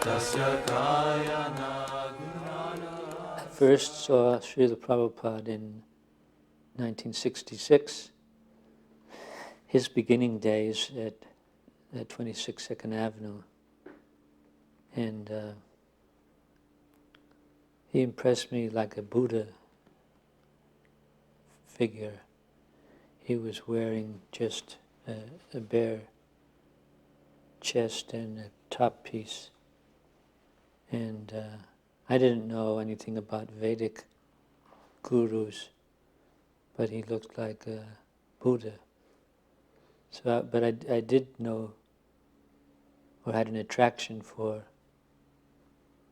Tasya Kayana Gurana. I first saw Srila Prabhupada in 1966, his beginning days at 26 Second Avenue. And he impressed me like a Buddha figure. He was wearing just a bare chest and a top piece. And I didn't know anything about Vedic gurus, but he looked like a Buddha. So, but I did know, or had an attraction for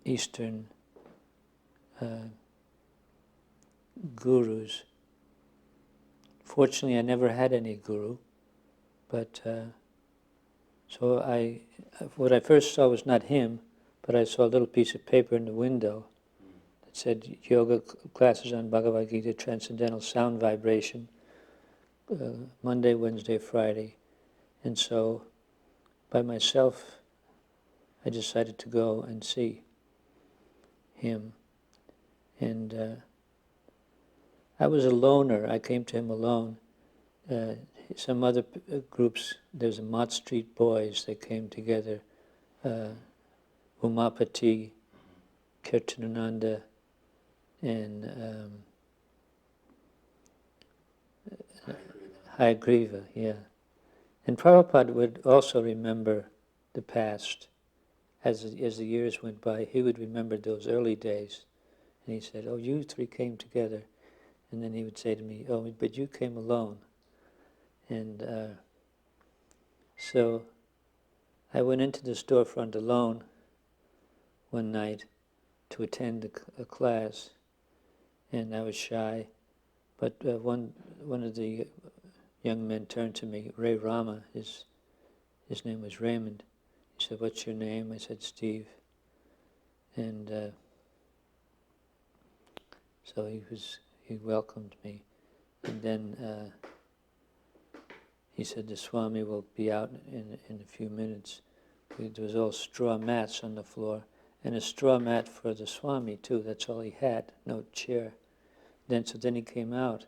Eastern gurus. Fortunately, I never had any guru, but so what I first saw was not him, but I saw a little piece of paper in the window that said yoga classes on Bhagavad Gita, transcendental sound vibration, Monday, Wednesday, Friday. And so by myself, I decided to go and see him. And I was a loner. I came to him alone. Some other groups, there's a Mott Street Boys, they came together. Umapati, Kirtanananda, and Hayagriva, yeah. And Prabhupada would also remember the past. As the years went by, he would remember those early days. And he said, oh, you three came together. And then he would say to me, oh, but you came alone. And so I went into the storefront alone one night to attend a class, and I was shy. But one of the young men turned to me, Ray Rama, his name was Raymond. He said, what's your name? I said, Steve. And so he welcomed me. And then he said, the Swami will be out in a few minutes. There was all straw mats on the floor, and a straw mat for the Swami too. That's all he had, no chair. So then he came out,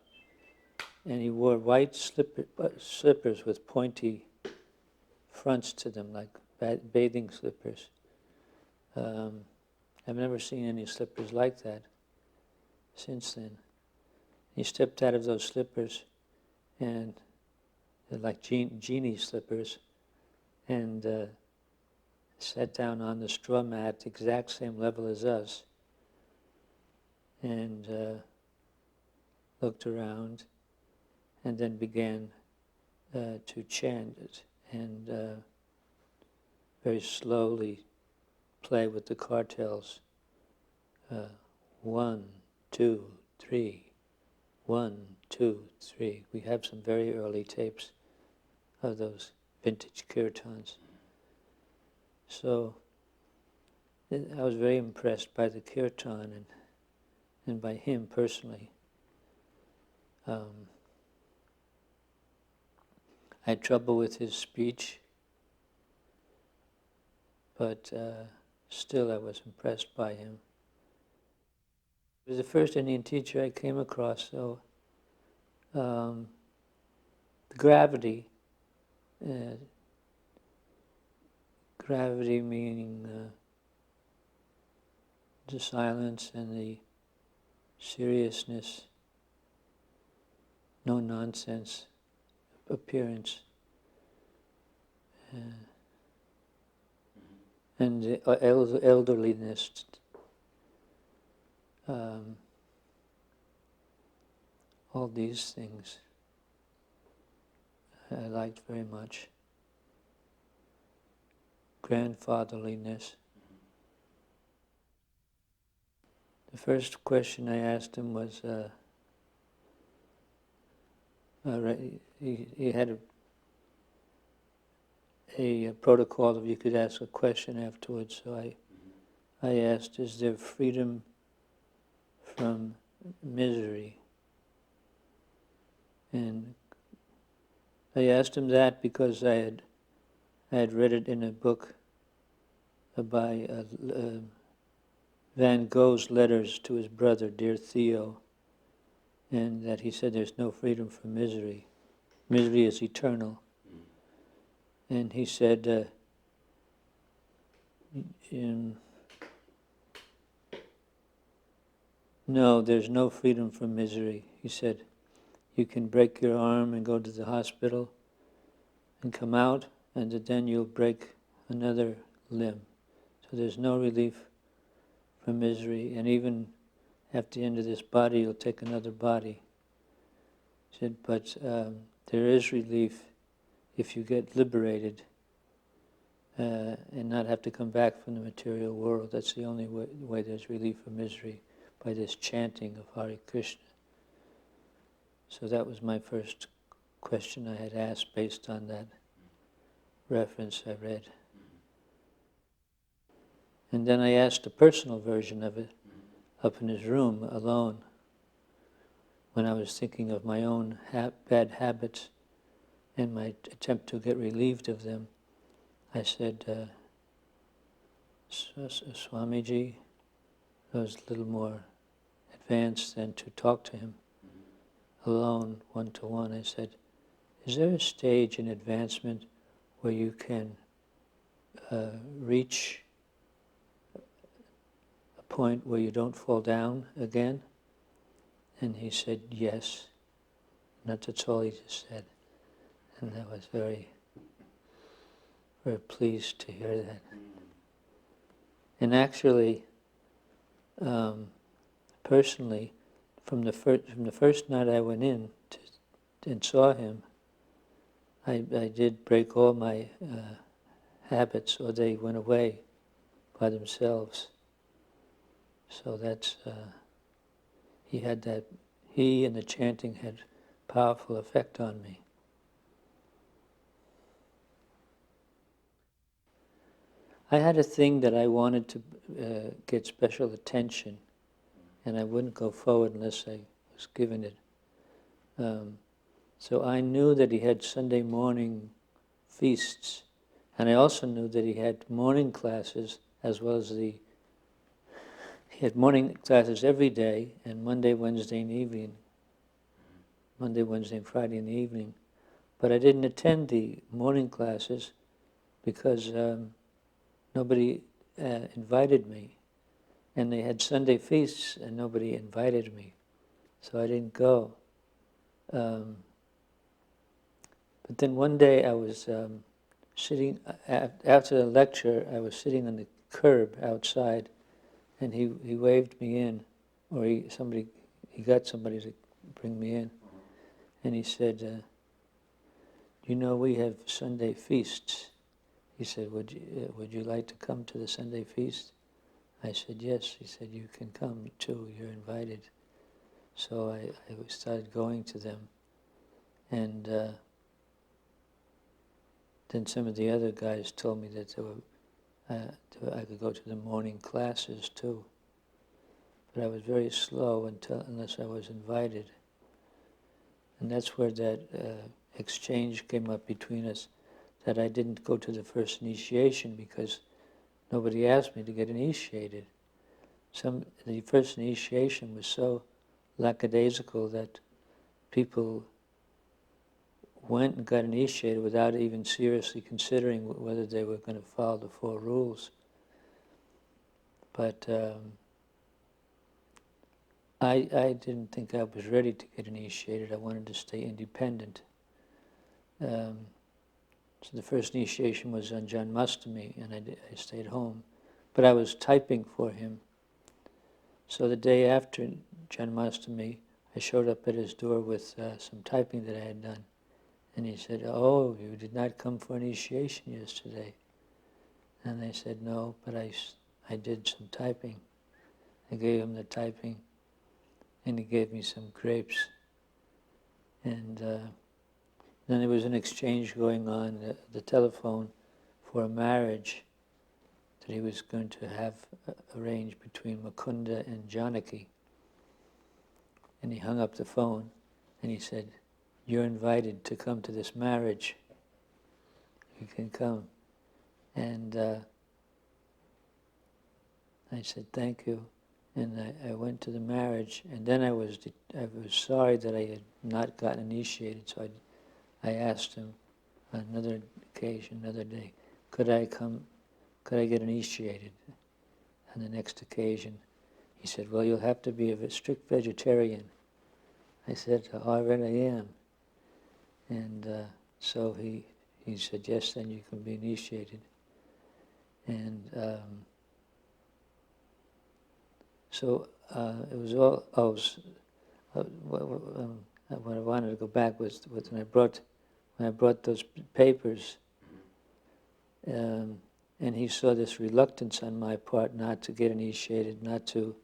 and he wore white slippers with pointy fronts to them, like bathing slippers. I've never seen any slippers like that since then. He stepped out of those slippers, and they're like genie slippers, and sat down on the straw mat, exact same level as us, and looked around, and then began to chant it, and very slowly play with the cartels. 1, 2, 3, 1, 2, 3. We have some very early tapes of those vintage kirtans. So I was very impressed by the kirtan and by him personally. I had trouble with his speech, but still I was impressed by him. He was the first Indian teacher I came across, so the gravity meaning the silence and the seriousness, no nonsense appearance, and the elderliness. All these things I liked very much. Grandfatherliness. The first question I asked him was, he had a protocol of you could ask a question afterwards, so I asked, is there freedom from misery? And I asked him that because I had read it in a book by Van Gogh's letters to his brother, Dear Theo, and that he said there's no freedom from misery. Misery is eternal. And he said, no, there's no freedom from misery. He said, you can break your arm and go to the hospital and come out, and then you'll break another limb. So there's no relief from misery, and even at the end of this body, you'll take another body. He said, but there is relief if you get liberated and not have to come back from the material world. That's the only way there's relief from misery, by this chanting of Hare Krishna. So that was my first question I had asked based on that reference I read. And then I asked a personal version of it up in his room alone when I was thinking of my own bad habits and my attempt to get relieved of them. I said, Swamiji, I was a little more advanced than to talk to him alone, one-to-one. I said, is there a stage in advancement where you can reach a point where you don't fall down again? And he said, yes. And that's all he just said. And I was very, very pleased to hear that. And actually, personally, from the first night I went in and saw him, I did break all my habits, or they went away by themselves. So that's, he and the chanting had powerful effect on me. I had a thing that I wanted to get special attention, and I wouldn't go forward unless I was given it. So I knew that he had Sunday morning feasts, and I also knew that he had morning classes as well as he had morning classes every day, and Monday, Wednesday, and Friday in the evening. But I didn't attend the morning classes because nobody invited me. And they had Sunday feasts and nobody invited me. So I didn't go. But then one day I was sitting, after the lecture, I was sitting on the curb outside, and he waved me in, or he got somebody to bring me in. And he said, you know, we have Sunday feasts. He said, would you like to come to the Sunday feast? I said, yes. He said, you can come too, you're invited. So I started going to them. And then some of the other guys told me that I could go to the morning classes too. But I was very slow unless I was invited. And that's where that exchange came up between us, that I didn't go to the first initiation because nobody asked me to get initiated. The first initiation was so lackadaisical that people went and got initiated without even seriously considering whether they were going to follow the 4 rules. But I didn't think I was ready to get initiated. I wanted to stay independent. So the first initiation was on Janmashtami, and I stayed home. But I was typing for him. So the day after Janmashtami, I showed up at his door with some typing that I had done. And he said, oh, you did not come for initiation yesterday. And I said, no, but I did some typing. I gave him the typing, and he gave me some grapes. And then there was an exchange going on at the telephone for a marriage that he was going to have arranged between Mukunda and Janaki. And he hung up the phone, and he said, you're invited to come to this marriage. You can come. And I said, thank you. And I went to the marriage, and then I was sorry that I had not gotten initiated, so I asked him on another occasion, another day, could I get initiated on the next occasion? He said, well, you'll have to be a strict vegetarian. I said, already I am. And so he said, yes, then you can be initiated. And so it was all, what I wanted to go back was when I brought those papers, and he saw this reluctance on my part not to get initiated, not to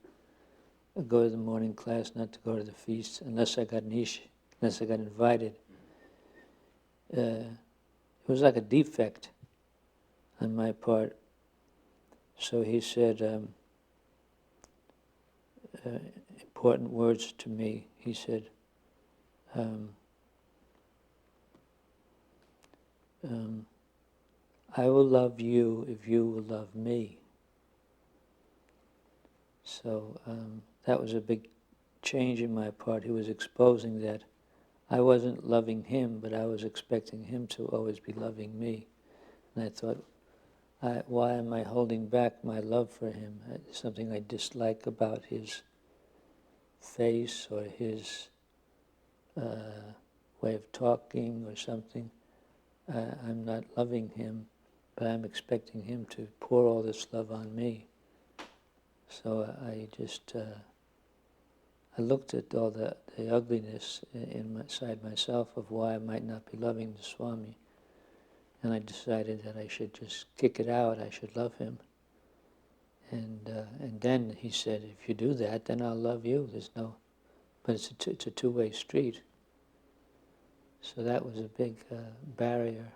go to the morning class, not to go to the feast, unless I got invited. It was like a defect on my part. So he said important words to me. He said, I will love you if you will love me. So that was a big change in my part. He was exposing that I wasn't loving him, but I was expecting him to always be loving me. And I thought, why am I holding back my love for him? Something I dislike about his face or his way of talking or something. I'm not loving him, but I'm expecting him to pour all this love on me. So I just I looked at all the ugliness inside myself of why I might not be loving the Swami, and I decided that I should just kick it out. I should love him. And then he said, if you do that, then I'll love you. But it's a two-way street. So that was a big barrier.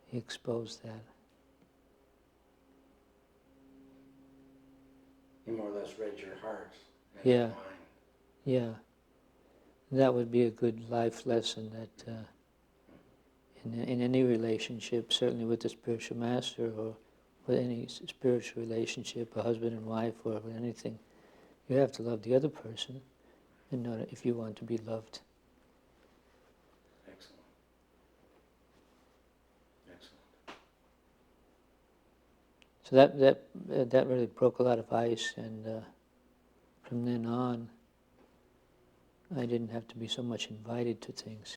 He exposed that. He more or less read your heart and Yeah. your mind. Yeah. That would be a good life lesson that in any relationship, certainly with the spiritual master or with any spiritual relationship, a husband and wife or with anything, you have to love the other person in order, if you want to be loved. Excellent. So that really broke a lot of ice, and from then on, I didn't have to be so much invited to things.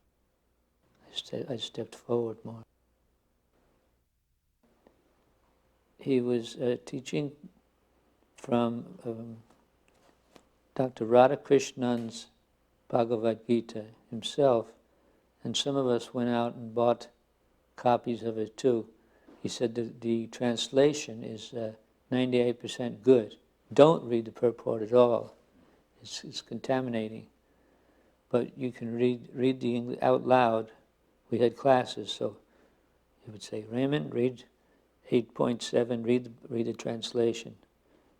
I stepped forward more. He was teaching from Dr. Radhakrishnan's Bhagavad Gita himself, and some of us went out and bought copies of it too. He said the translation is 98% good. Don't read the purport at all. It's contaminating. But you can read the English out loud. We had classes, so he would say, Raymond, read 8.7, read the translation.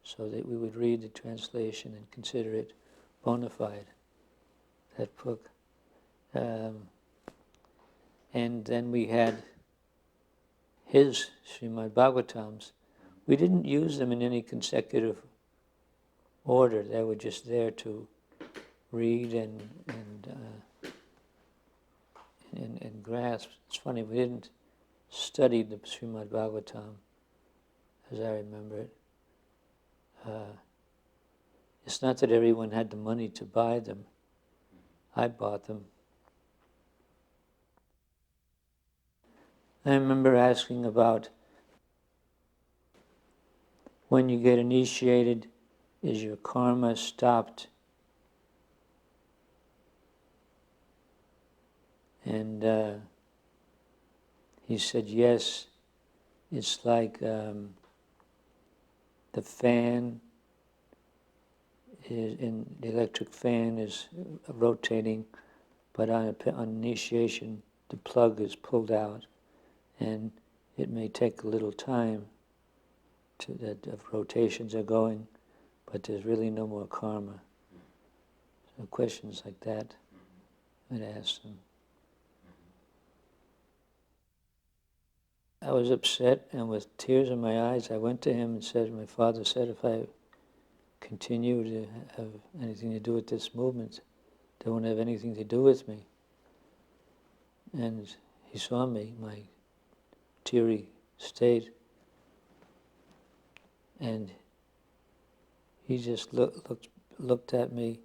So that we would read the translation and consider it bona fide, that book. And then we had his Srimad Bhagavatams. We didn't use them in any consecutive order. They were just there to read and grasp. It's funny, we didn't study the Srimad Bhagavatam, as I remember it. It's not that everyone had the money to buy them. I bought them. I remember asking about when you get initiated, is your karma stopped? And he said, yes, it's like the fan the electric fan is rotating, but on initiation, the plug is pulled out, and it may take a little time that rotations are going, but there's really no more karma. So questions like that, I'd ask them. I was upset, and with tears in my eyes, I went to him and said, my father said, if I continue to have anything to do with this movement, they won't have anything to do with me. And he saw me, my teary state, and he just looked at me,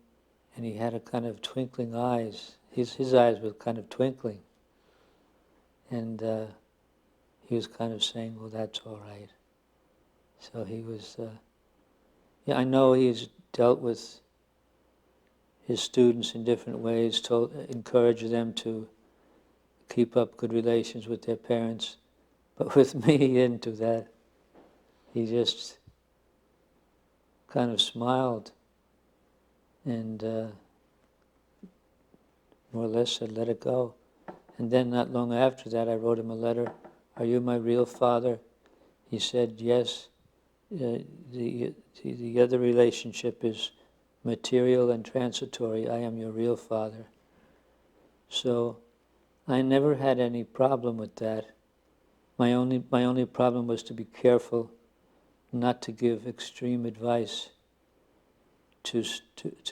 and he had a kind of twinkling eyes. His eyes were kind of twinkling. And he was kind of saying, well, that's all right. So he was, yeah, I know he's dealt with his students in different ways, encouraged them to keep up good relations with their parents. But with me, he didn't do that. He just kind of smiled and more or less said, let it go. And then not long after that, I wrote him a letter. Are you my real father? He said, yes. The other relationship is material and transitory. I am your real father. So I never had any problem with that. My only problem was to be careful not to give extreme advice to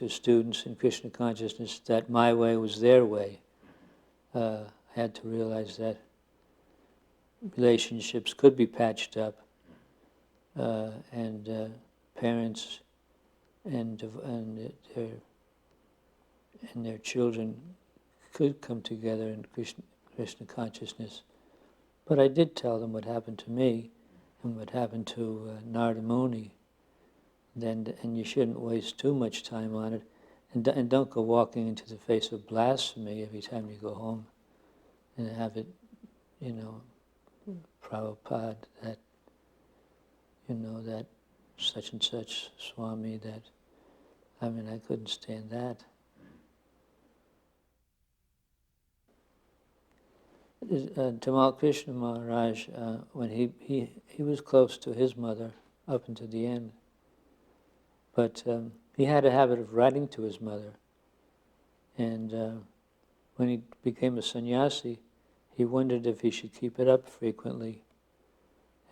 students in Krishna consciousness that my way was their way. I had to realize that relationships could be patched up, and parents and their children could come together in Krishna consciousness. But I did tell them what happened to me and what happened to Narada Muni. And you shouldn't waste too much time on it. And don't go walking into the face of blasphemy every time you go home and have it, Prabhupada, that, that such and such Swami, that, I couldn't stand that. Tamal Krishna Maharaj, when he was close to his mother up until the end, but he had a habit of writing to his mother. And when he became a sannyasi, he wondered if he should keep it up frequently.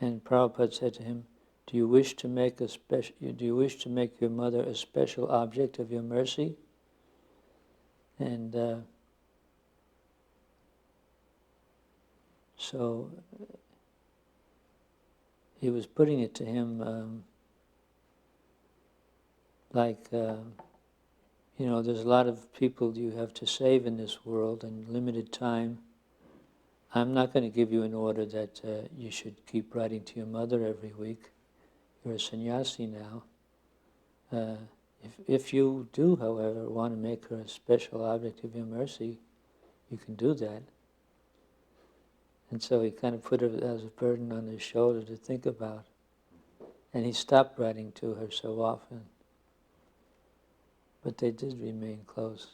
And Prabhupada said to him, do you wish to make your mother a special object of your mercy? And so he was putting it to him there's a lot of people you have to save in this world in limited time. I'm not going to give you an order that you should keep writing to your mother every week. You're a sannyasi now. If you do, however, want to make her a special object of your mercy, you can do that. And so he kind of put it as a burden on his shoulder to think about. And he stopped writing to her so often. But they did remain close.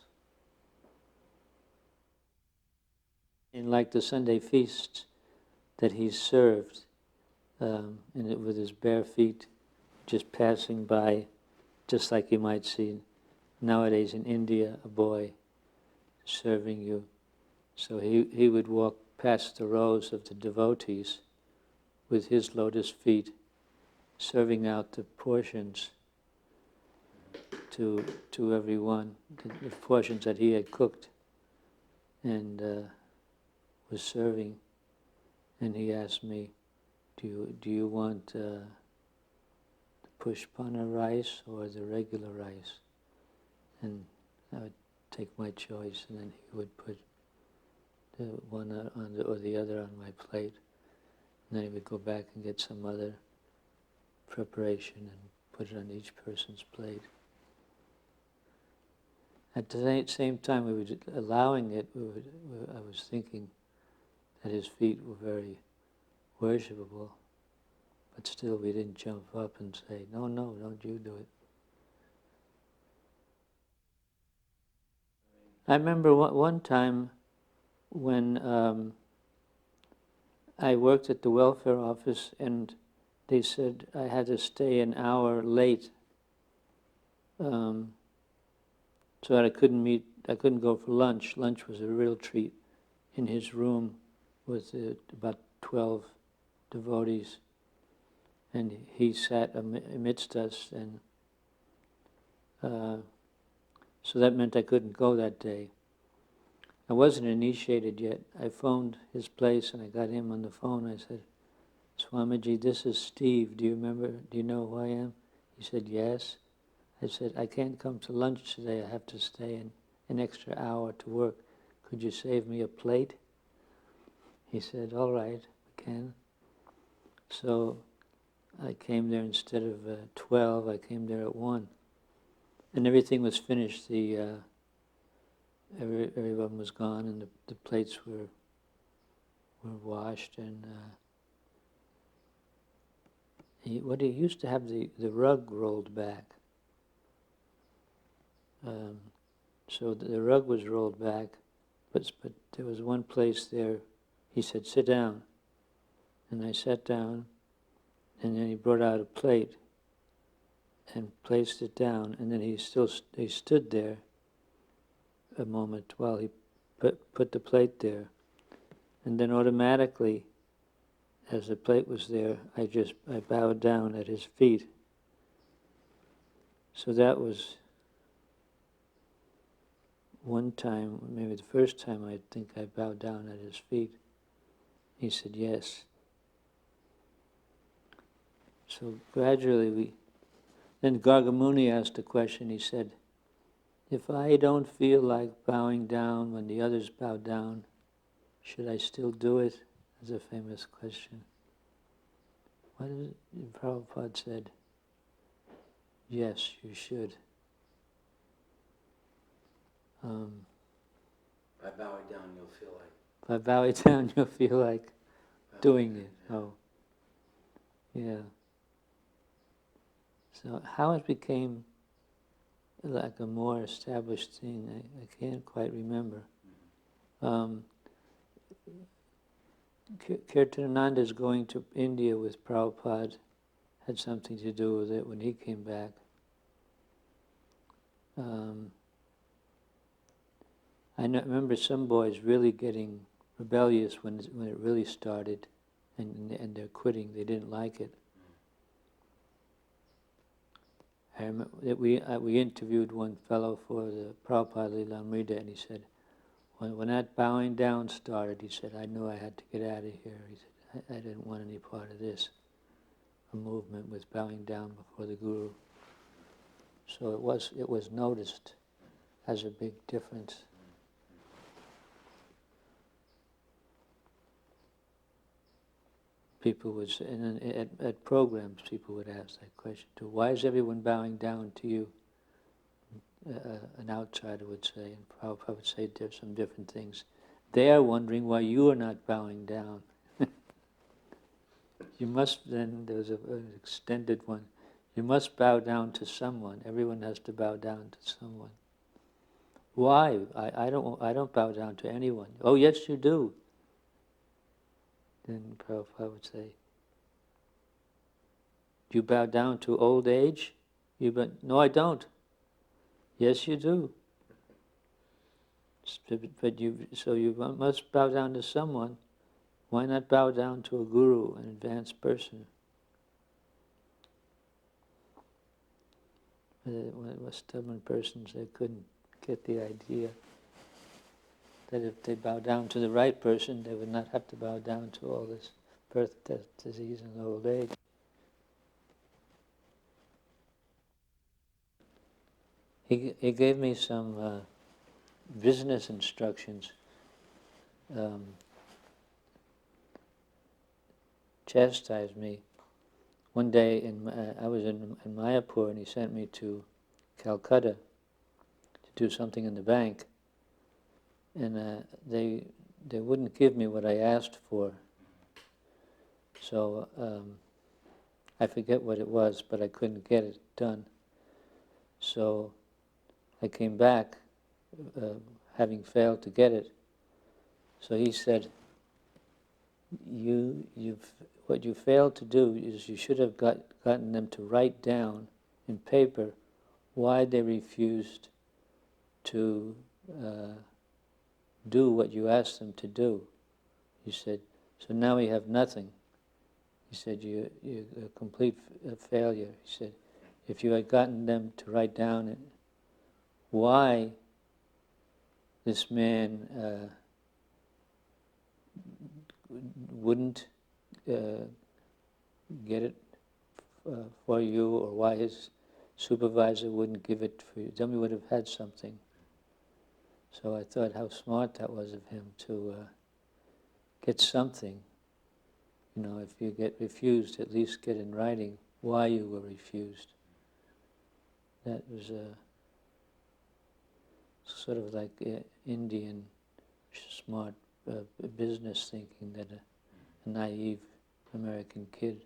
In like the Sunday feasts that he served, with his bare feet, just passing by, just like you might see nowadays in India, a boy serving you. So he would walk past the rows of the devotees with his lotus feet, serving out the portions to everyone, the portions that he had cooked and was serving. And he asked me, do you want the pushpana rice or the regular rice? And I would take my choice, and then he would put the one or the other on my plate. And then he would go back and get some other preparation and put it on each person's plate. At the same time we were allowing it, I was thinking that his feet were very worshipable, but still we didn't jump up and say, no, don't you do it. I remember one time when I worked at the welfare office, and they said I had to stay an hour late, so that I couldn't go for lunch. Lunch was a real treat in his room with about 12 devotees, and he sat amidst us, and so that meant I couldn't go that day. I wasn't initiated yet. I phoned his place and I got him on the phone. I said, Swamiji, this is Steve. Do you remember? Do you know who I am? He said, yes. I said, I can't come to lunch today. I have to stay an extra hour to work. Could you save me a plate? He said, all right, we can. So I came there instead of 12, I came there at 1. And everything was finished. Everyone was gone, and the plates were washed, and he used to have the rug rolled back. So the rug was rolled back, but there was one place there. He said, sit down. And I sat down, and then he brought out a plate and placed it down, and then he stood there a moment while he put the plate there. And then automatically, as the plate was there, I bowed down at his feet. So that was one time, maybe the first time I think I bowed down at his feet. He said, yes. So gradually then Gargamuni asked a question. He said, if I don't feel like bowing down when the others bow down, should I still do it? That's a famous question. What is it? Prabhupada said, yes, you should. By bowing down, you'll feel like... By bowing down, you'll feel like doing it. Yeah. Oh, yeah. So how it became like a more established thing, I can't quite remember. Kirtananda's going to India with Prabhupada had something to do with it when he came back. I remember some boys really getting rebellious when it really started, and they're quitting. They didn't like it. I remember that we interviewed one fellow for the Prabhupada Lilamrita, and he said, when that bowing down started, he said, I knew I had to get out of here. He said, I didn't want any part of this, a movement with bowing down before the Guru. So it was noticed as a big difference. People would say, and then at programs, people would ask that question too. Why is everyone bowing down to you? An outsider would say, and Prabhupada would say there's some different things. They are wondering why you are not bowing down. You must, then there was an extended one, you must bow down to someone. Everyone has to bow down to someone. Why? I don't bow down to anyone. Oh yes you do. Then Prabhupada would say, do you bow down to old age? No, I don't. Yes, you do. But you must bow down to someone. Why not bow down to a guru, an advanced person? Stubborn persons, they couldn't get the idea that if they bow down to the right person, they would not have to bow down to all this birth, death, disease, and old age. He gave me some business instructions, chastised me. One day I was in Mayapur, and he sent me to Calcutta to do something in the bank. And they wouldn't give me what I asked for. So I forget what it was, but I couldn't get it done. So I came back, having failed to get it. So he said, what you failed to do is you should have gotten them to write down in paper why they refused to do what you asked them to do. He said, so now we have nothing. He said, you're a complete failure. He said, if you had gotten them to write down why this man wouldn't get it for you, or why his supervisor wouldn't give it for you, then we would have had something. So I thought how smart that was of him to get something. You know, if you get refused, at least get in writing why you were refused. That was sort of like Indian smart business thinking that a naive American kid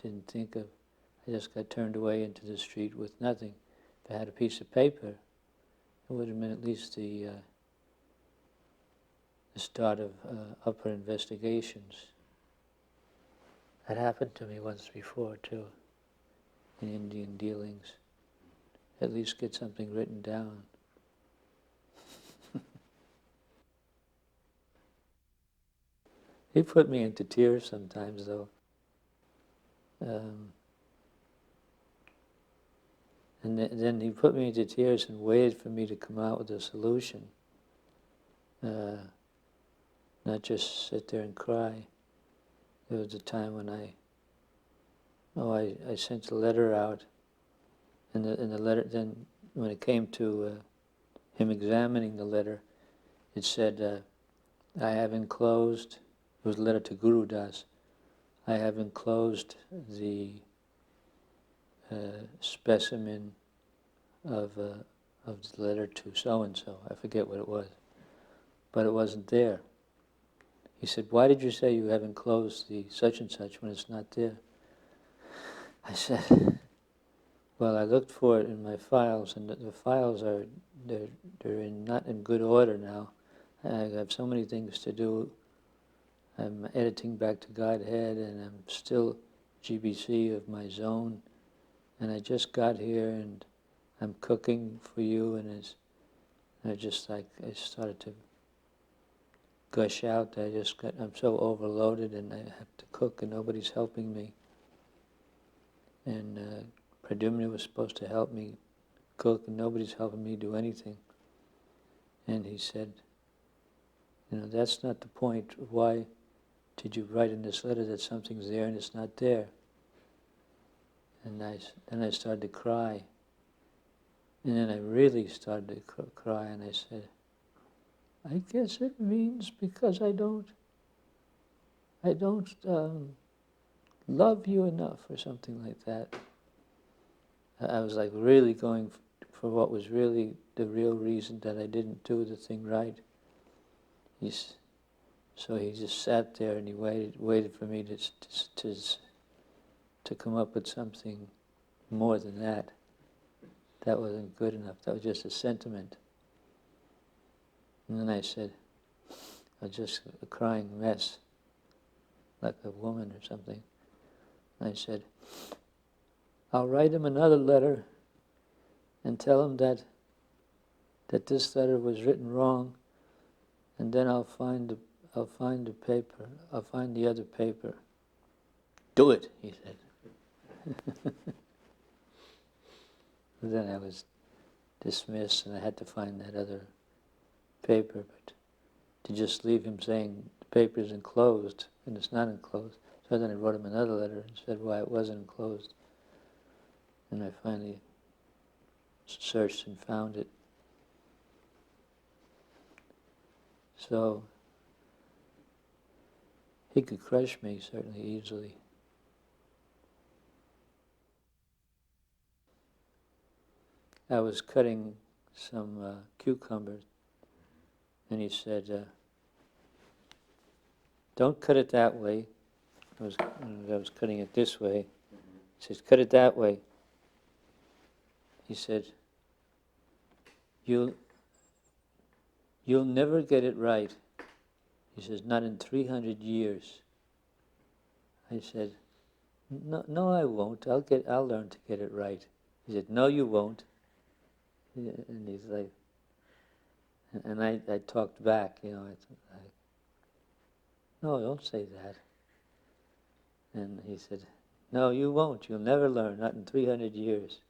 didn't think of. I just got turned away into the street with nothing. If I had a piece of paper, it would have been at least the start of upper investigations. That happened to me once before too, in Indian dealings. At least get something written down. He put me into tears sometimes though. And then he put me into tears and waited for me to come out with a solution. Not just sit there and cry. There was a time when I sent a letter out, and the letter, then when it came to him examining the letter, it said, I have enclosed, it was a letter to Guru Das, I have enclosed the specimen of the letter to so-and-so. I forget what it was, but it wasn't there. He said, why did you say you have enclosed the such-and-such when it's not there? I said, well, I looked for it in my files, and the files are not in good order now. I have so many things to do. I'm editing back to Godhead, and I'm still GBC of my zone, and I just got here, and I'm cooking for you, and I started to gush out. I'm so overloaded, and I have to cook, and nobody's helping me. And Pradyumna was supposed to help me cook, and nobody's helping me do anything. And he said, that's not the point. Why did you write in this letter that something's there and it's not there? And then I started to cry. And then I really started to cry, and I said, I guess it means because I don't love you enough, or something like that. I was like really going for what was really the real reason that I didn't do the thing right. So he just sat there and he waited for me to come up with something more than that. That wasn't good enough. That was just a sentiment. And then I said, I was just a crying mess, like a woman or something. I said, I'll write him another letter and tell him that this letter was written wrong, and then I'll find the paper. I'll find the other paper. Do it, he said. Then I was dismissed, and I had to find that other paper. But to just leave him saying the paper's enclosed and it's not enclosed. So then I wrote him another letter and said why it wasn't enclosed. And I finally searched and found it. So he could crush me certainly easily. I was cutting some cucumbers, and he said, don't cut it that way. I was cutting it this way. He says, cut it that way. He said, you'll never get it right. He says, not in 300 years. I said, no, I won't. I'll learn to get it right. He said, no, you won't. And he's like, and I talked back, no, don't say that. And he said, no, you won't. You'll never learn, not in 300 years.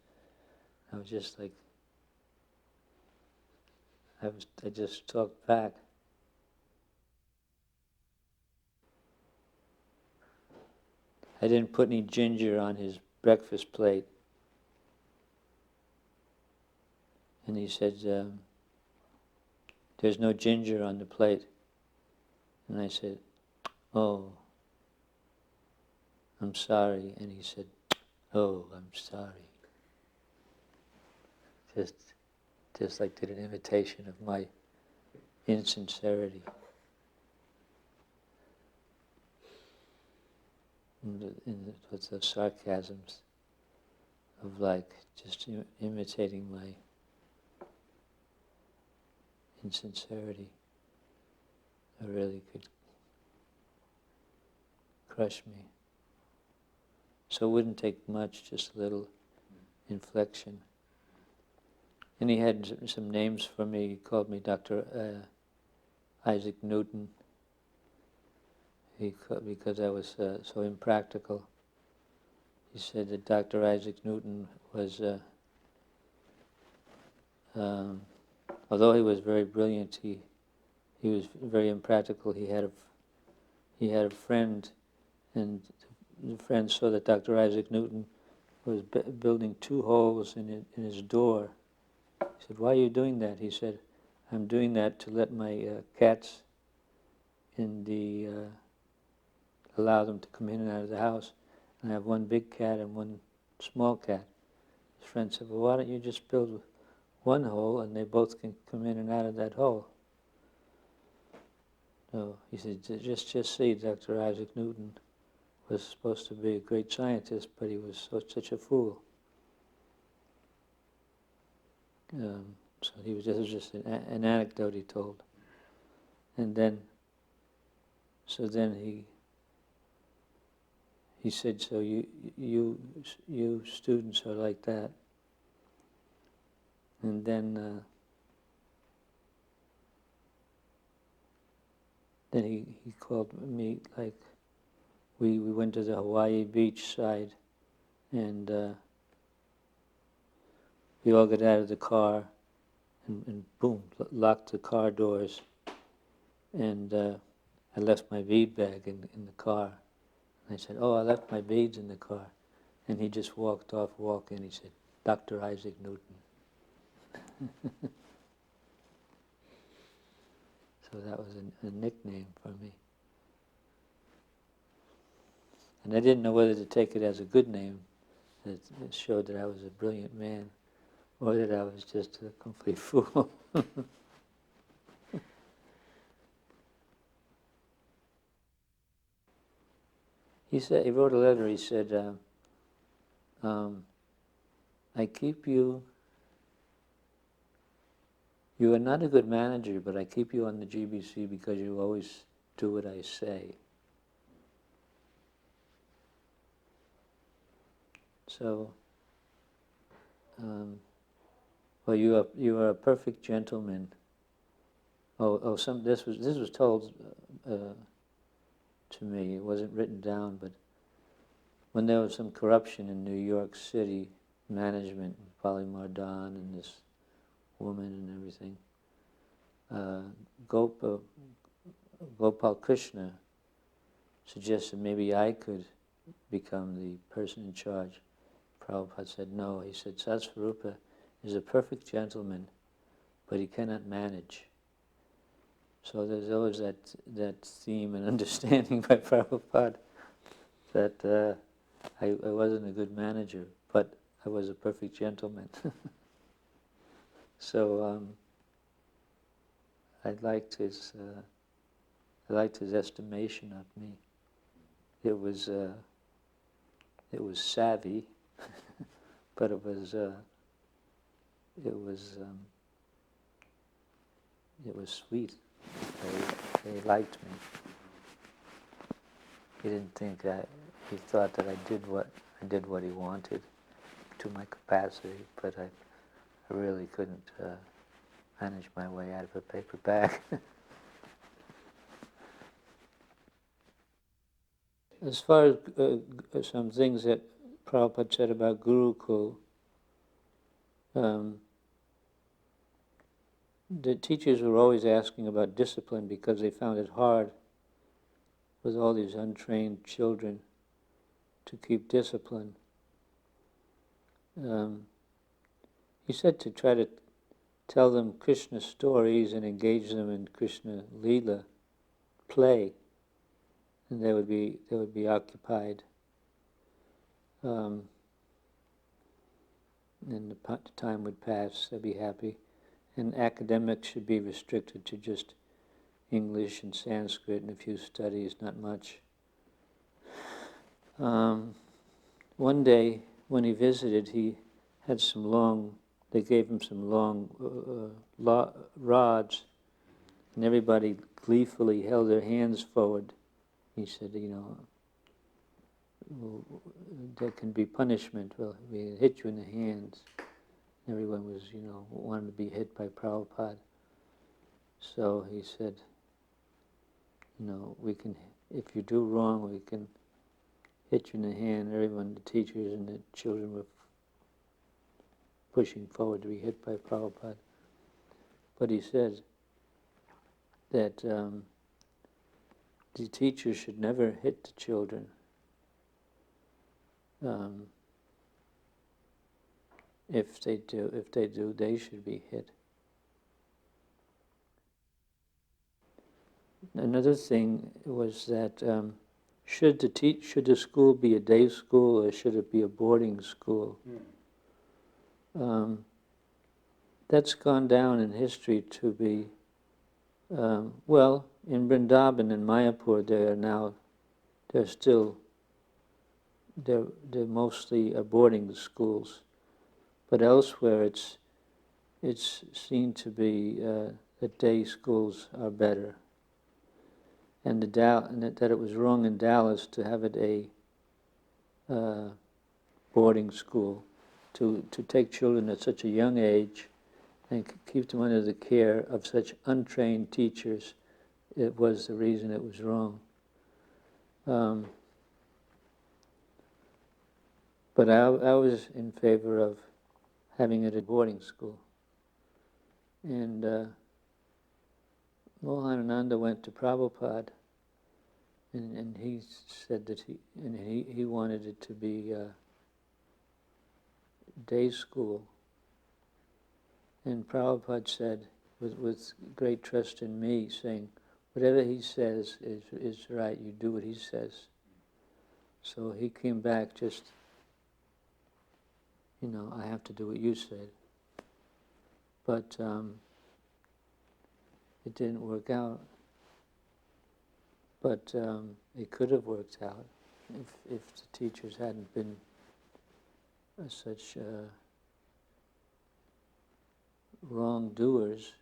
I was just like, I just talked back. I didn't put any ginger on his breakfast plate. And he said, there's no ginger on the plate. And I said, oh, I'm sorry. And he said, oh, I'm sorry. Just like did an imitation of my insincerity. With the sarcasms of like just imitating my insincerity. It really could crush me. So it wouldn't take much, just a little inflection. And he had some names for me. He called me Dr. Isaac Newton. Because I was so impractical. He said that Dr. Isaac Newton was, although he was very brilliant, he was very impractical. He had a friend, and the friend saw that Dr. Isaac Newton was building 2 holes in his door. He said, why are you doing that? He said, I'm doing that to let my cats allow them to come in and out of the house. And I have 1 big cat and 1 small cat. His friend said, well, why don't you just build 1 hole and they both can come in and out of that hole? So he said, just see, Dr. Isaac Newton was supposed to be a great scientist, but he was such a fool. So this was just an anecdote he told. And then he said, so you students are like that. And then he called me, like, we went to the Hawaii beach side, and we all got out of the car, and boom, locked the car doors, and I left my bead bag in the car. And I said, oh, I left my beads in the car. And he just walked off, he said, Dr. Isaac Newton. So that was a nickname for me. And I didn't know whether to take it as a good name, that it showed that I was a brilliant man, or that I was just a complete fool. He wrote a letter, he said, I keep you are not a good manager, but I keep you on the GBC because you always do what I say. So, well, you are a perfect gentleman. This was told to me. It wasn't written down, but when there was some corruption in New York City management, Polly Mardon and this woman and everything, Gopal Krishna suggested maybe I could become the person in charge. Prabhupada said no. He said, Satsvarupa is a perfect gentleman, but he cannot manage. So there's always that theme and understanding by Prabhupada that I wasn't a good manager, but I was a perfect gentleman. So I liked his estimation of me. It was savvy, but it was sweet. They liked me. He didn't think he thought that I did what he wanted to my capacity, but I really couldn't manage my way out of a paper bag. As far as some things that Prabhupada said about Gurukul, the teachers were always asking about discipline because they found it hard with all these untrained children to keep discipline. He said to try to tell them Krishna stories and engage them in Krishna Leela play, and they would be occupied. And the time would pass, they'd be happy. And academics should be restricted to just English and Sanskrit and a few studies, not much. One day, when he visited, he had they gave him some long rods, and everybody gleefully held their hands forward. He said, there can be punishment. Well, we hit you in the hands. Everyone was, wanted to be hit by Prabhupada. So he said, we can, if you do wrong, we can hit you in the hand. Everyone, the teachers and the children were pushing forward to be hit by Prabhupada. But he said that the teachers should never hit the children. If they do, they should be hit. Another thing was that should the school be a day school or should it be a boarding school? That's gone down in history to be, in Vrindavan and Mayapur, they're mostly boarding schools, but elsewhere it's seen to be that day schools are better, and that it was wrong in Dallas to have it a boarding school, to take children at such a young age and keep them under the care of such untrained teachers. It was the reason it was wrong. But I was in favor of having it at boarding school. And Mohanananda went to Prabhupada, and he said that he wanted it to be day school. And Prabhupada said, with great trust in me, saying, whatever he says is right, you do what he says. So he came back just, I have to do what you said. But it didn't work out. But it could have worked out if the teachers hadn't been such wrongdoers,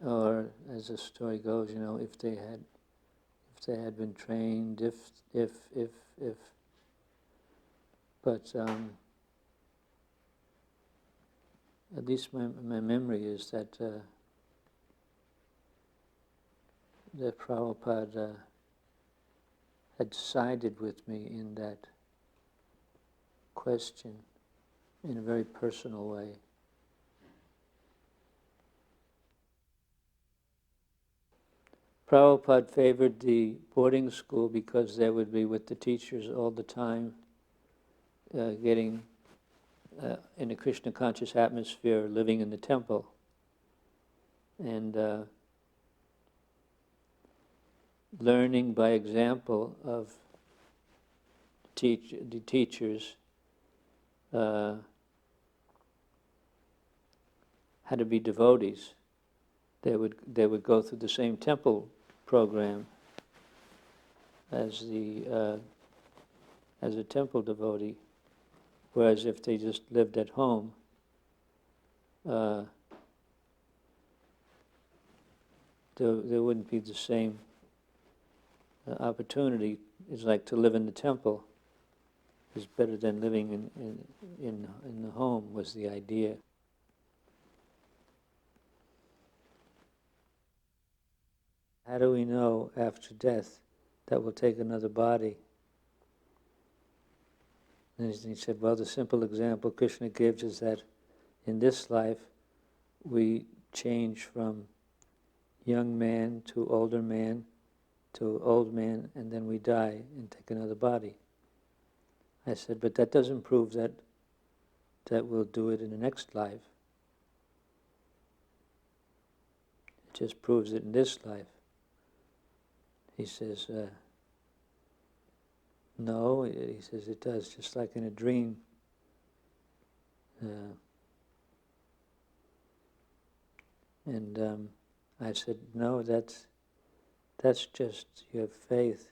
or as the story goes, if they had been trained, but at least my memory is that that Prabhupada had sided with me in that question in a very personal way. Prabhupada favored the boarding school because they would be with the teachers all the time, getting in a Krishna conscious atmosphere, living in the temple. And learning by example of the teachers how to be devotees. They would go through the same temple program as a temple devotee, whereas if they just lived at home, there wouldn't be the same opportunity. It's like to live in the temple is better than living in the home, was the idea. How do we know after death that will take another body. And he said, well, the simple example Krishna gives is that in this life we change from young man to older man to old man, and then we die and take another body. I said, but that doesn't prove that we'll do it in the next life. It just proves it in this life. He says, no, he says it does, just like in a dream. And I said, no, that's just your faith.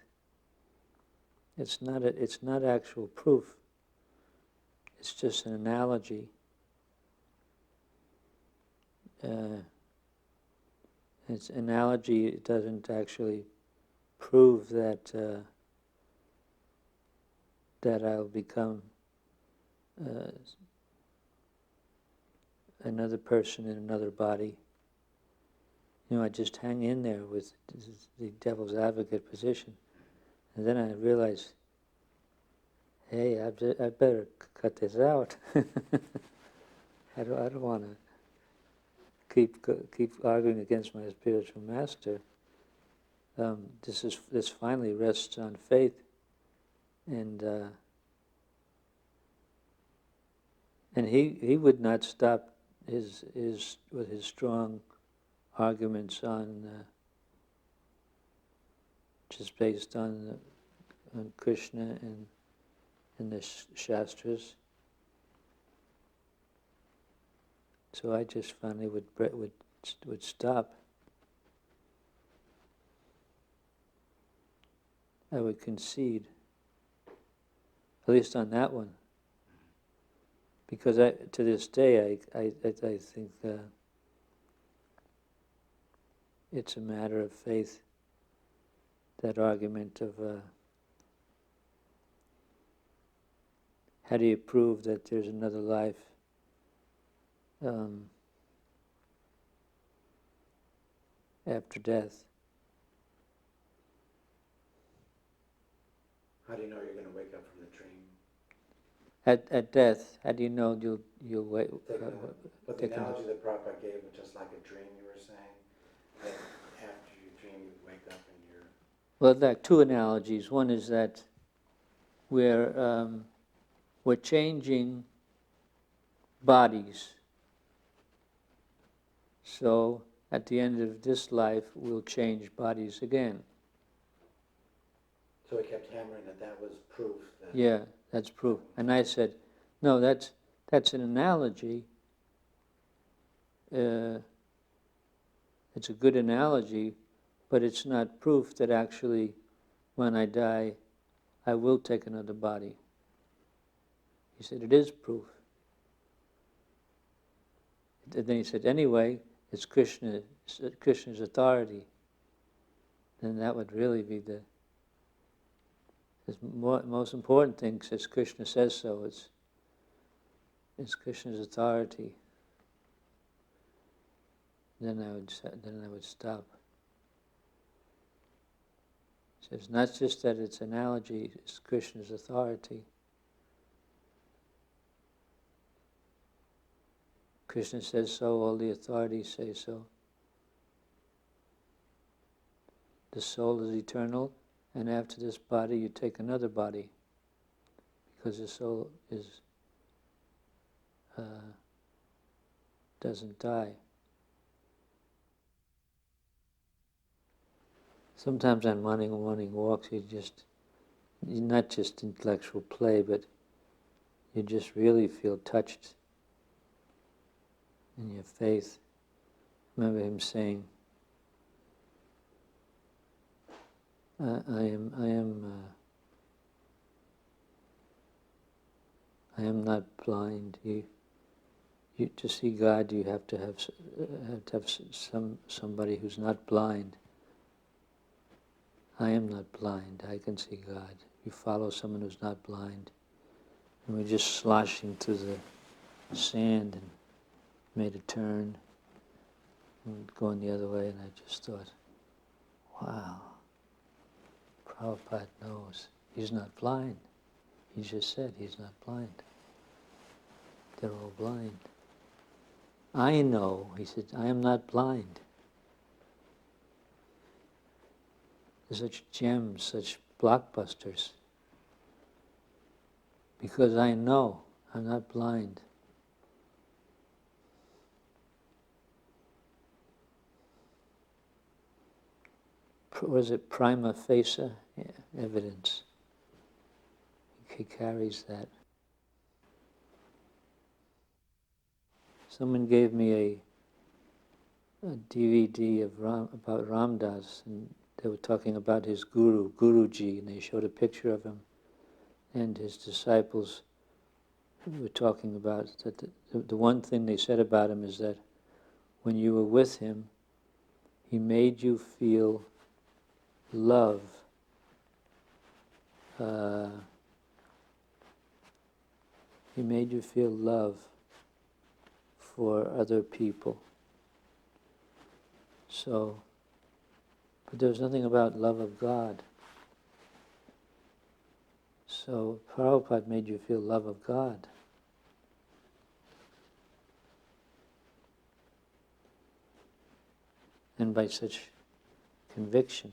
It's not actual proof. It's just an analogy. It's analogy. It doesn't actually prove that I'll become another person in another body. I just hang in there with the devil's advocate position. And then I realized, hey, I better cut this out. I don't want to keep arguing against my spiritual master. This finally rests on faith, and he would not stop his strong arguments on just based on Krishna and the Shastras. So I just finally would stop. I would concede, at least on that one, because to this day I think it's a matter of faith. That argument of how do you prove that there's another life? After death. How do you know you're going to wake up from the dream? At death, how do you know you'll wait? But the analogy that Prabhupada gave was just like a dream, you were saying, that after you dream you wake up and you're... Well, there are two analogies. One is that we're changing bodies. So at the end of this life, we'll change bodies again. So he kept hammering that was proof. Yeah, that's proof. And I said, no, that's an analogy. It's a good analogy, but it's not proof that actually, when I die, I will take another body. He said, it is proof. And then he said, anyway, it's Krishna's authority. Then that would really be the most important thing, since Krishna says so. It's Krishna's authority. Then I would stop. So it's not just that it's analogy, it's Krishna's authority. Krishna says so, all the authorities say so. The soul is eternal, and after this body you take another body, because the soul doesn't die. Sometimes on morning walks, not just intellectual play, but you just really feel touched in your faith. I remember him saying, I am not blind. You to see God, you have to have somebody who's not blind. I am not blind. I can see God. You follow someone who's not blind. And we're just sloshing through the sand and made a turn and going the other way, and I just thought, wow, Prabhupada knows he's not blind. He just said he's not blind. They're all blind. I know, he said, I am not blind. There's such gems, such blockbusters. Because I know I'm not blind. Was it prima facie evidence? He carries that. Someone gave me a DVD about Ram Dass, and they were talking about his guru, Guruji, and they showed a picture of him and his disciples. We were talking about that the one thing they said about him is that when you were with him, he made you feel love. He made you feel love for other people. So, but there's nothing about love of God. So Prabhupada made you feel love of God. And by such conviction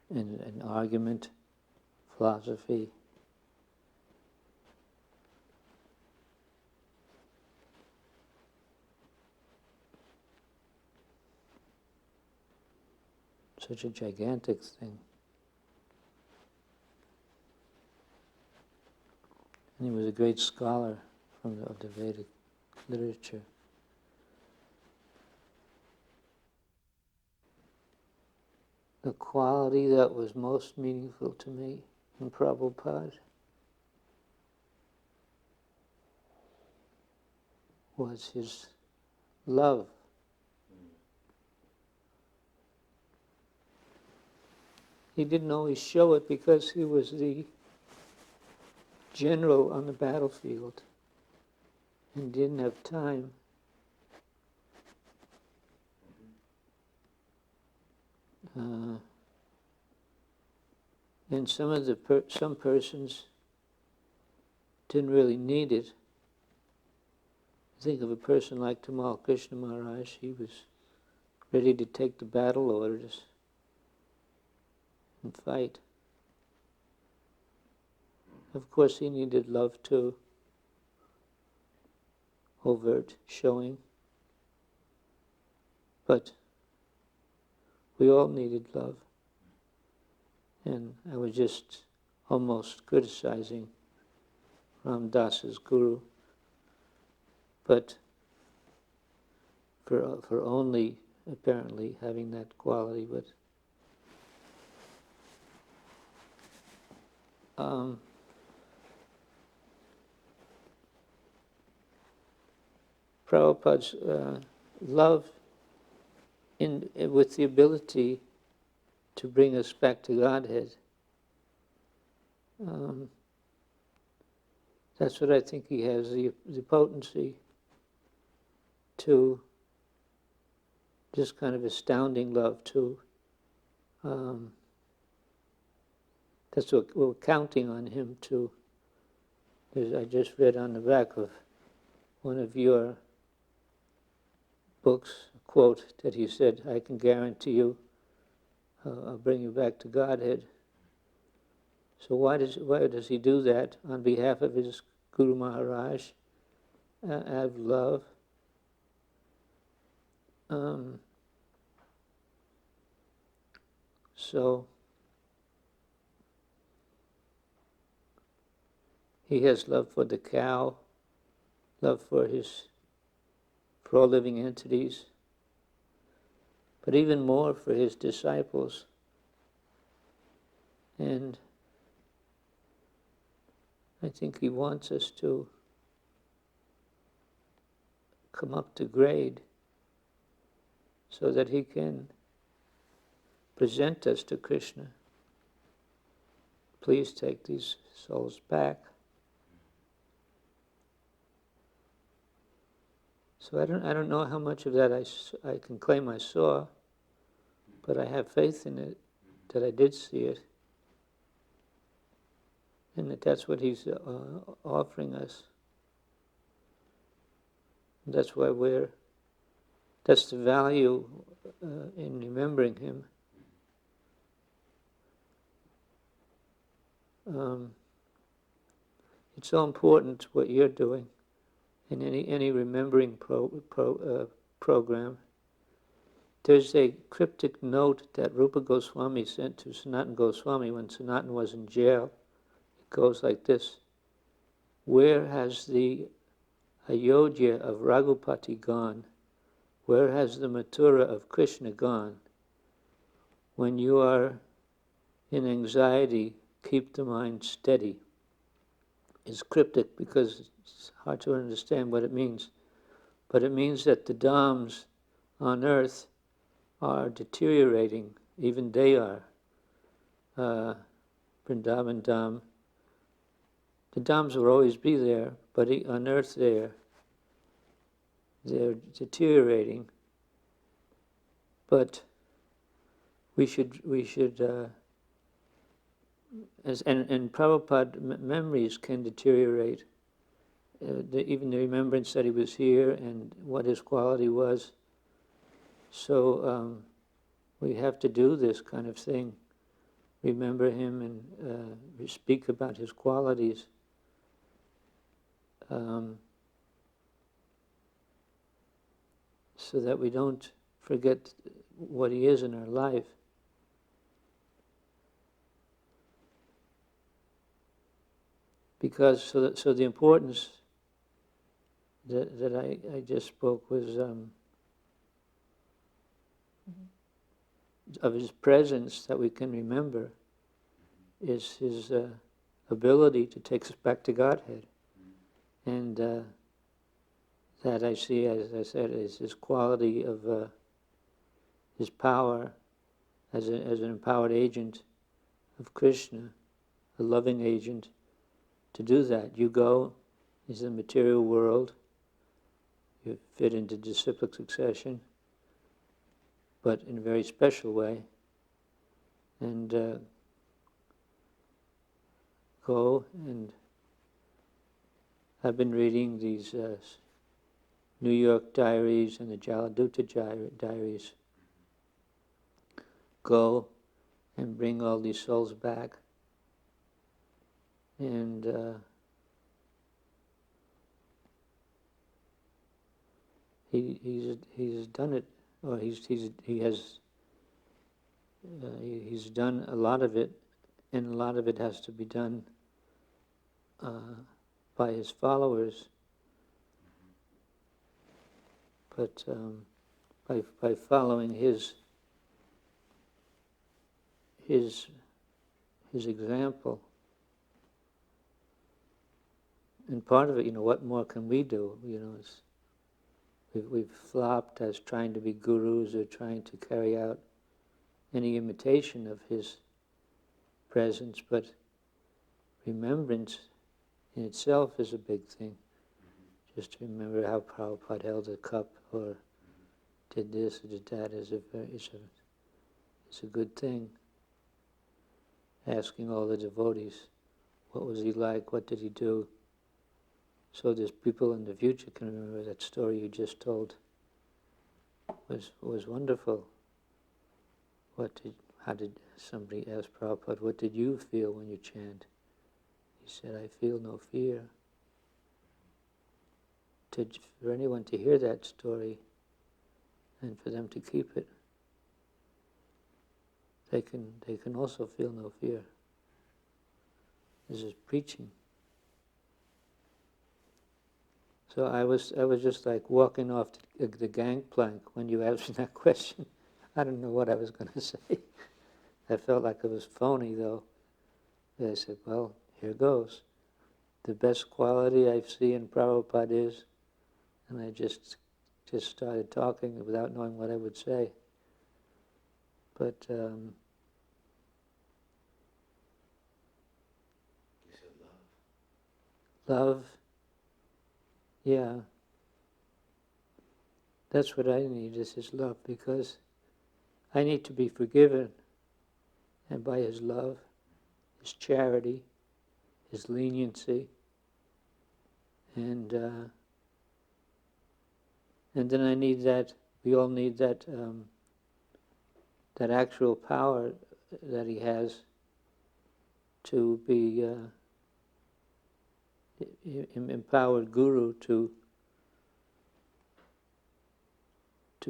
and argument, philosophy, such a gigantic thing. And he was a great scholar of the Vedic literature. The quality that was most meaningful to me in Prabhupada was his love. He didn't always show it because he was the general on the battlefield and didn't have time. And some persons didn't really need it. Think of a person like Tamal Krishna Maharaj. He was ready to take the battle orders and fight. Of course, he needed love too, overt showing. But we all needed love. And I was just almost criticizing Ram Dass's guru, but for only apparently having that quality. But Prabhupada's love with the ability to bring us back to Godhead. That's what I think he has, the potency to just kind of astounding love too. That's what we're counting on him to. I just read on the back of one of your books, a quote that he said, I can guarantee you I'll bring you back to Godhead. So why does he do that on behalf of his Guru Maharaj, out of love? So he has love for the cow, love for all living entities, but even more for his disciples. And I think he wants us to come up to grade so that he can present us to Krishna. Please take these souls back. So I don't know how much of that I can claim I saw, but I have faith in it, that I did see it, and that's what he's offering us. That's why that's the value in remembering him. It's so important what you're doing in any remembering program. There's a cryptic note that Rupa Goswami sent to Sanatana Goswami when Sanatana was in jail. It goes like this: where has the Ayodhya of Raghupati gone? Where has the Mathura of Krishna gone? When you are in anxiety, keep the mind steady. It's cryptic because it's hard to understand what it means. But it means that the dhams on earth are deteriorating. Even they are. Vrindavan Dham. The dhams will always be there, but on earth they're deteriorating. But we should and Prabhupada memories can deteriorate. Even the remembrance that he was here and what his quality was. So we have to do this kind of thing. Remember him and speak about his qualities. So that we don't forget what he is in our life. Because so the importance that I just spoke was of his presence that we can remember is his ability to take us back to Godhead. And that I see, as I said, is his quality of his power as an empowered agent of Krishna, a loving agent, to do that. You go into the material world, you fit into disciplic succession, but in a very special way, and go. And I've been reading these New York diaries and the Jaladuta diaries. Go and bring all these souls back. And he's done it, or he's done a lot of it, and a lot of it has to be done by his followers. But by following his example. And part of it, what more can we do? We've flopped as trying to be gurus or trying to carry out any imitation of his presence, but remembrance in itself is a big thing. Just to remember how Prabhupada held a cup or did this or did that is a good thing. Asking all the devotees, what was he like, what did he do? So there's people in the future can remember that story you just told. Was wonderful. How did somebody ask Prabhupada, what did you feel when you chant? He said, I feel no fear. For anyone to hear that story and for them to keep it, they can also feel no fear. This is preaching. So I was just like walking off the gangplank when you asked me that question. I didn't know what I was going to say. I felt like it was phony though. I said, well, here goes. The best quality I see in Prabhupada is, and I just started talking without knowing what I would say. But You said love. love, yeah, that's what I need, is his love, because I need to be forgiven. and by his love, his charity, his leniency, and then I need that. We all need that that actual power that he has to be empowered guru to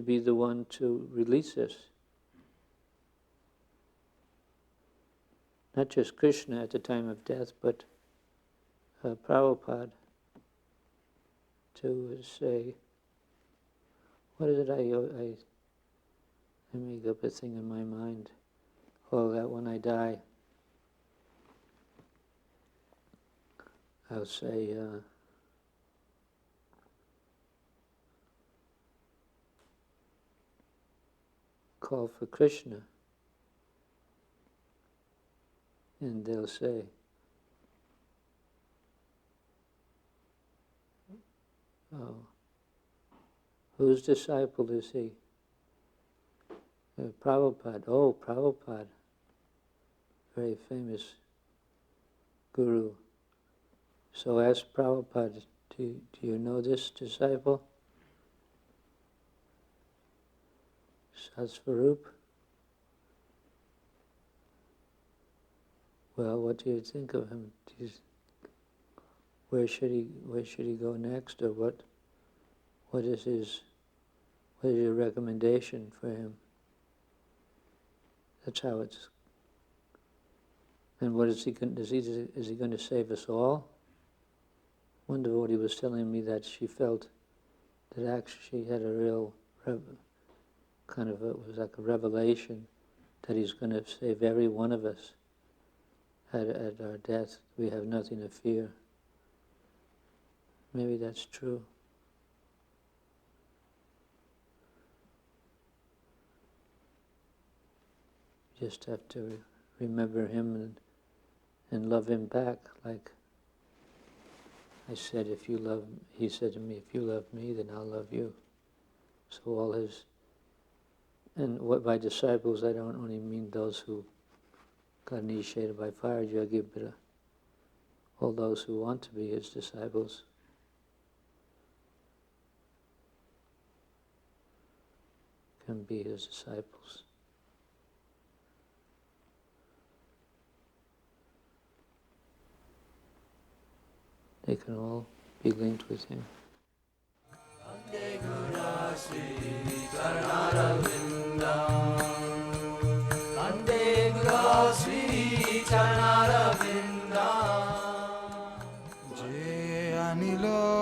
be the one to release us. Not just Krishna at the time of death, but Prabhupada to say, what is it I make up a thing in my mind, oh, that when I die, I'll say, call for Krishna, and they'll say, oh, whose disciple is he? Prabhupada. Oh, Prabhupada, very famous guru. So ask Prabhupada, do you know this disciple? Satsvarupa? Well, what do you think of him? Where should he go next, or what is your recommendation for him? That's how it's. And what is he going? Is he going to save us all? One devotee was telling me that she felt that actually she had a real it was like a revelation that he's going to save every one of us at our death. We have nothing to fear. Maybe that's true. You just have to remember him and love him back. Like I said, he said to me, if you love me, then I'll love you. So all his, and what by disciples, I don't only mean those who got initiated by fire yogi, but all those who want to be his disciples. Can be his disciples. They can all be linked with him. Je anilo